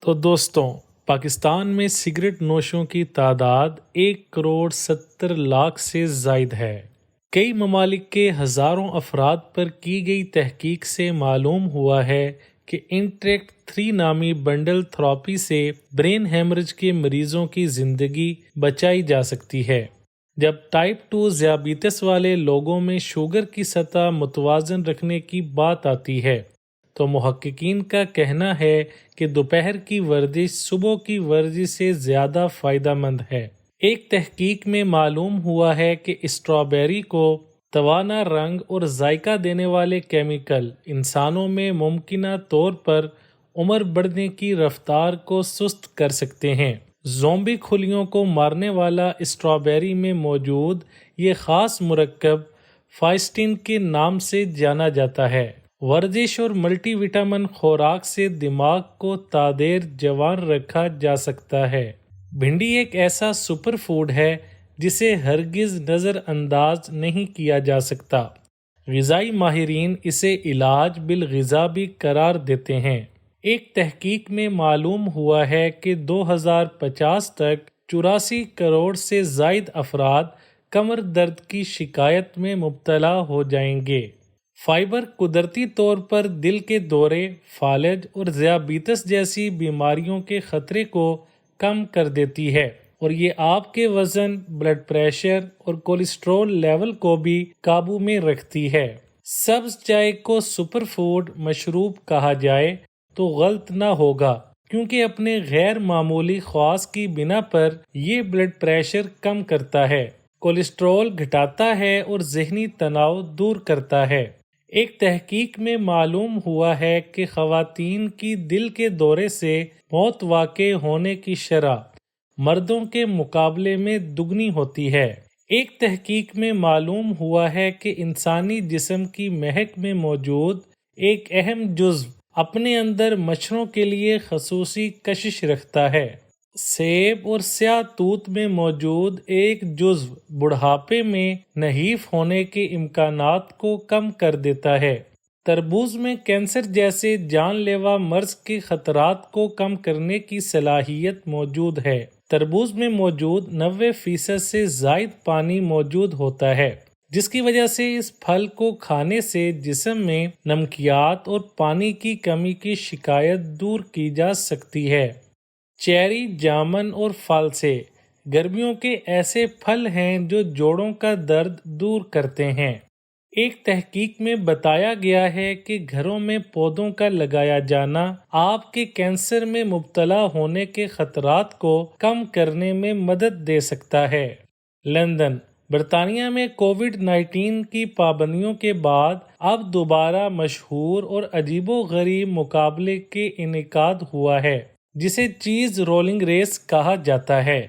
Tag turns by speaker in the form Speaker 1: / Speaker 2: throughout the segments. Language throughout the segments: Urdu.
Speaker 1: تو دوستوں، پاکستان میں سگریٹ نوشوں کی تعداد 1,70,00,000 سے زائد ہے۔ کئی ممالک کے ہزاروں افراد پر کی گئی تحقیق سے معلوم ہوا ہے کہ انٹریکٹ 3 نامی بنڈل تھراپی سے برین ہیمرج کے مریضوں کی زندگی بچائی جا سکتی ہے۔ جب ٹائپ 2 ذیابیطس والے لوگوں میں شوگر کی سطح متوازن رکھنے کی بات آتی ہے تو محققین کا کہنا ہے کہ دوپہر کی ورزش صبح کی ورزش سے زیادہ فائدہ مند ہے۔ ایک تحقیق میں معلوم ہوا ہے کہ اسٹرابیری کو توانا رنگ اور ذائقہ دینے والے کیمیکل انسانوں میں ممکنہ طور پر عمر بڑھنے کی رفتار کو سست کر سکتے ہیں۔ زومبی کھلیوں کو مارنے والا اسٹرابیری میں موجود یہ خاص مرکب فائسٹین کے نام سے جانا جاتا ہے۔ ورزش اور ملٹی وٹامن خوراک سے دماغ کو تادیر جوان رکھا جا سکتا ہے۔ بھنڈی ایک ایسا سپر فوڈ ہے جسے ہرگز نظر انداز نہیں کیا جا سکتا۔ غذائی ماہرین اسے علاج بالغذا بھی قرار دیتے ہیں۔ ایک تحقیق میں معلوم ہوا ہے کہ 2050 تک 84 کروڑ سے زائد افراد کمر درد کی شکایت میں مبتلا ہو جائیں گے۔ فائبر قدرتی طور پر دل کے دورے، فالج اور ذیابیطس جیسی بیماریوں کے خطرے کو کم کر دیتی ہے اور یہ آپ کے وزن، بلڈ پریشر اور کولیسٹرول لیول کو بھی قابو میں رکھتی ہے۔ سبز چائے کو سپر فوڈ مشروب کہا جائے تو غلط نہ ہوگا، کیونکہ اپنے غیر معمولی خواص کی بنا پر یہ بلڈ پریشر کم کرتا ہے، کولیسٹرول گھٹاتا ہے اور ذہنی تناؤ دور کرتا ہے۔ ایک تحقیق میں معلوم ہوا ہے کہ خواتین کی دل کے دورے سے موت واقع ہونے کی شرح مردوں کے مقابلے میں دگنی ہوتی ہے۔ ایک تحقیق میں معلوم ہوا ہے کہ انسانی جسم کی مہک میں موجود ایک اہم جزو اپنے اندر مچھروں کے لیے خصوصی کشش رکھتا ہے۔ سیب اور سیاہ توت میں موجود ایک جزو بڑھاپے میں نحیف ہونے کے امکانات کو کم کر دیتا ہے۔ تربوز میں کینسر جیسے جان لیوا مرض کے خطرات کو کم کرنے کی صلاحیت موجود ہے۔ تربوز میں موجود 90% سے زائد پانی موجود ہوتا ہے، جس کی وجہ سے اس پھل کو کھانے سے جسم میں نمکیات اور پانی کی کمی کی شکایت دور کی جا سکتی ہے۔ چیری، جامن اور فالسے گرمیوں کے ایسے پھل ہیں جو جوڑوں کا درد دور کرتے ہیں۔ ایک تحقیق میں بتایا گیا ہے کہ گھروں میں پودوں کا لگایا جانا آپ کے کینسر میں مبتلا ہونے کے خطرات کو کم کرنے میں مدد دے سکتا ہے۔ لندن، برطانیہ میں کووڈ-19 کی پابندیوں کے بعد اب دوبارہ مشہور اور عجیب و غریب مقابلے کے انعقاد ہوا ہے، جسے چیز رولنگ ریس کہا جاتا ہے۔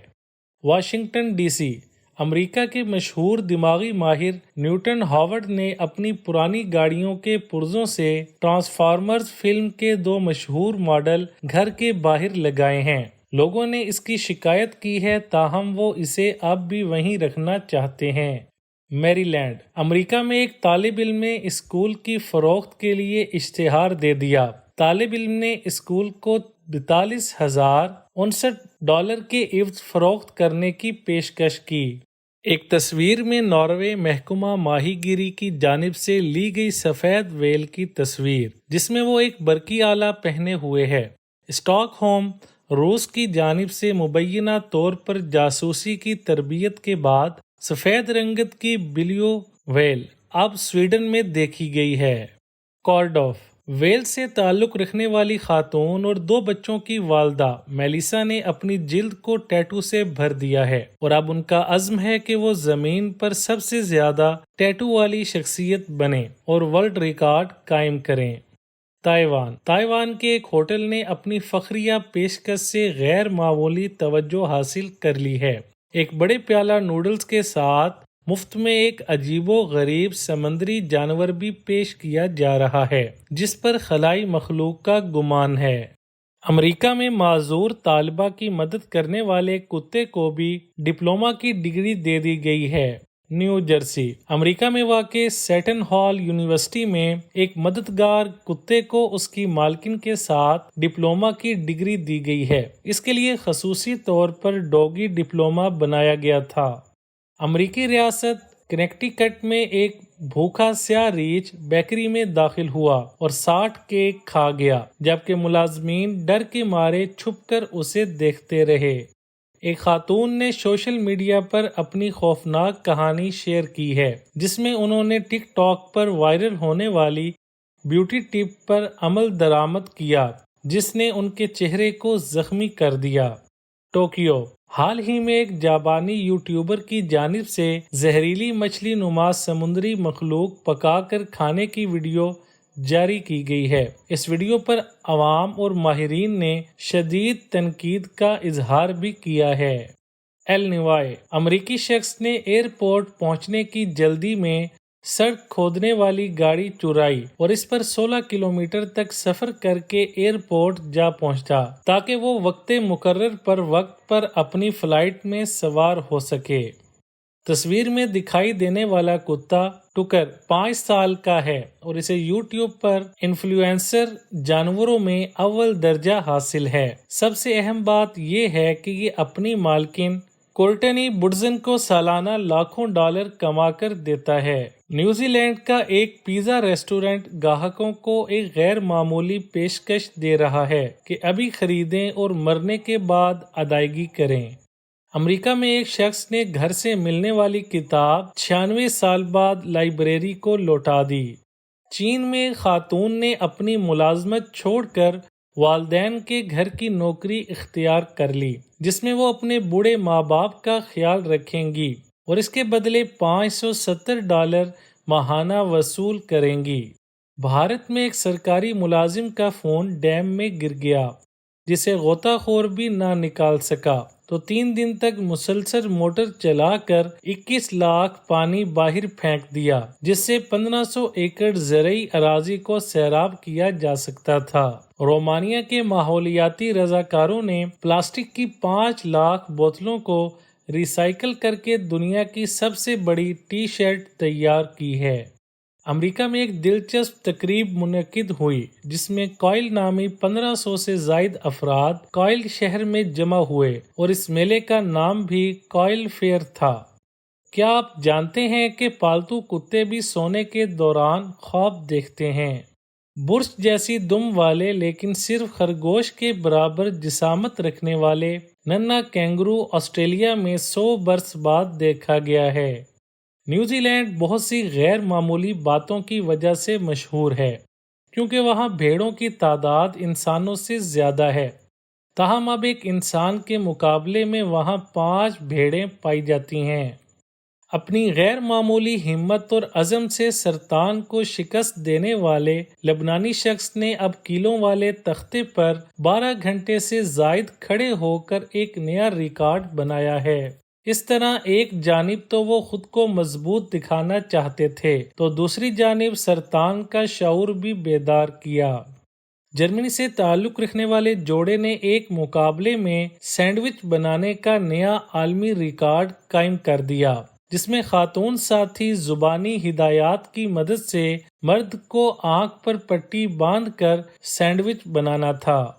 Speaker 1: واشنگٹن ڈی سی، امریکہ کے مشہور دماغی ماہر نیوٹن ہاورڈ نے اپنی پرانی گاڑیوں کے پرزوں سے ٹرانسفارمرز فلم کے 2 مشہور ماڈل گھر کے باہر لگائے ہیں۔ لوگوں نے اس کی شکایت کی ہے، تاہم وہ اسے اب بھی وہیں رکھنا چاہتے ہیں۔ میری لینڈ، امریکہ میں ایک طالب علم نے اسکول کی فروخت کے لیے اشتہار دے دیا۔ طالب علم نے اسکول کو $42,059 کے عوض فروخت کرنے کی پیشکش کی۔ ایک تصویر میں ناروے محکمہ ماہی گیری کی جانب سے لی گئی سفید ویل کی تصویر، جس میں وہ ایک برقی آلہ پہنے ہوئے ہے۔ اسٹاک ہوم، روس کی جانب سے مبینہ طور پر جاسوسی کی تربیت کے بعد سفید رنگت کی بلیو ویل اب سویڈن میں دیکھی گئی ہے۔ کارڈوف، ویلز سے تعلق رکھنے والی خاتون اور 2 بچوں کی والدہ میلیسا نے اپنی جلد کو ٹیٹو سے بھر دیا ہے اور اب ان کا عزم ہے کہ وہ زمین پر سب سے زیادہ ٹیٹو والی شخصیت بنیں اور ورلڈ ریکارڈ قائم کریں۔ تائیوان کے ایک ہوٹل نے اپنی فخریہ پیشکش سے غیر معمولی توجہ حاصل کر لی ہے۔ ایک بڑے پیالہ نوڈلز کے ساتھ مفت میں ایک عجیب و غریب سمندری جانور بھی پیش کیا جا رہا ہے، جس پر خلائی مخلوق کا گمان ہے۔ امریکہ میں معذور طالبہ کی مدد کرنے والے کتے کو بھی ڈپلومہ کی ڈگری دے دی گئی ہے۔ New Jersey. امریکہ میں واقع سیٹن ہال یونیورسٹی میں ایک مددگار کتے کو اس کی مالکن کے ساتھ ڈپلومہ کی ڈگری دی گئی ہے۔ اس کے لیے خصوصی طور پر ڈوگی ڈپلومہ بنایا گیا تھا۔ امریکی ریاست کنیکٹیکٹ میں ایک بھوکا سیاہ ریچھ بیکری میں داخل ہوا اور 60 کیک کھا گیا، جبکہ ملازمین ڈر کے مارے چھپ کر اسے دیکھتے رہے۔ ایک خاتون نے سوشل میڈیا پر اپنی خوفناک کہانی شیئر کی ہے، جس میں انہوں نے ٹک ٹاک پر وائرل ہونے والی بیوٹی ٹپ پر عمل درآمد کیا، جس نے ان کے چہرے کو زخمی کر دیا۔ ٹوکیو۔ حال ہی میں ایک جاپانی یوٹیوبر کی جانب سے زہریلی مچھلی نما سمندری مخلوق پکا کر کھانے کی ویڈیو جاری کی گئی ہے۔ اس ویڈیو پر عوام اور ماہرین نے شدید تنقید کا اظہار بھی کیا ہے۔ الینوائے۔ امریکی شخص نے ایئرپورٹ پہنچنے کی جلدی میں سڑک کھودنے والی گاڑی چرائی اور اس پر 16 کلومیٹر تک سفر کر کے ایئرپورٹ جا پہنچا تاکہ وہ وقت مقرر پر وقت پر اپنی فلائٹ میں سوار ہو سکے۔ تصویر میں دکھائی دینے والا کتا ٹکر 5 سال کا ہے اور اسے یوٹیوب پر انفلوئنسر جانوروں میں اول درجہ حاصل ہے۔ سب سے اہم بات یہ ہے کہ یہ اپنی مالکن کورٹنی وڈزن کو سالانہ لاکھوں ڈالر کما کر دیتا ہے۔ نیوزی لینڈ کا ایک پیزا ریسٹورنٹ گاہکوں کو ایک غیر معمولی پیشکش دے رہا ہے کہ ابھی خریدیں اور مرنے کے بعد ادائیگی کریں۔ امریکہ میں ایک شخص نے گھر سے ملنے والی کتاب 96 سال بعد لائبریری کو لوٹا دی۔ چین میں ایک خاتون نے اپنی ملازمت چھوڑ کر والدین کے گھر کی نوکری اختیار کر لی، جس میں وہ اپنے بوڑھے ماں باپ کا خیال رکھیں گی اور اس کے بدلے $570 ماہانہ وصول کریں گی۔ بھارت میں ایک سرکاری ملازم کا فون ڈیم میں گر گیا، جسے غوطہ خور بھی نہ نکال سکا، تو 3 دن تک مسلسل موٹر چلا کر 21 لاکھ پانی باہر پھینک دیا، جس سے 1500 ایکڑ زرعی اراضی کو سیراب کیا جا سکتا تھا۔ رومانیہ کے ماحولیاتی رضاکاروں نے پلاسٹک کی 5 لاکھ بوتلوں کو ری سائیکل کر کے دنیا کی سب سے بڑی ٹی شرٹ تیار کی ہے۔ امریکہ میں ایک دلچسپ تقریب منعقد ہوئی جس میں کائل نامی 1500 سے زائد افراد کائل شہر میں جمع ہوئے اور اس میلے کا نام بھی کائل فیئر تھا۔ کیا آپ جانتے ہیں کہ پالتو کتے بھی سونے کے دوران خواب دیکھتے ہیں؟ برچ جیسی دم والے لیکن صرف خرگوش کے برابر جسامت رکھنے والے ننھا کینگرو آسٹریلیا میں 100 برس بعد دیکھا گیا ہے۔ نیوزی لینڈ بہت سی غیر معمولی باتوں کی وجہ سے مشہور ہے، کیونکہ وہاں بھیڑوں کی تعداد انسانوں سے زیادہ ہے، تاہم اب ایک انسان کے مقابلے میں وہاں 5 بھیڑیں پائی جاتی ہیں۔ اپنی غیر معمولی ہمت اور عزم سے سرطان کو شکست دینے والے لبنانی شخص نے اب کیلوں والے تختے پر 12 گھنٹے سے زائد کھڑے ہو کر ایک نیا ریکارڈ بنایا ہے۔ اس طرح ایک جانب تو وہ خود کو مضبوط دکھانا چاہتے تھے تو دوسری جانب سرطان کا شعور بھی بیدار کیا۔ جرمنی سے تعلق رکھنے والے جوڑے نے ایک مقابلے میں سینڈوچ بنانے کا نیا عالمی ریکارڈ قائم کر دیا، جس میں خاتون ساتھی زبانی ہدایات کی مدد سے مرد کو آنکھ پر پٹی باندھ کر سینڈوچ بنانا تھا۔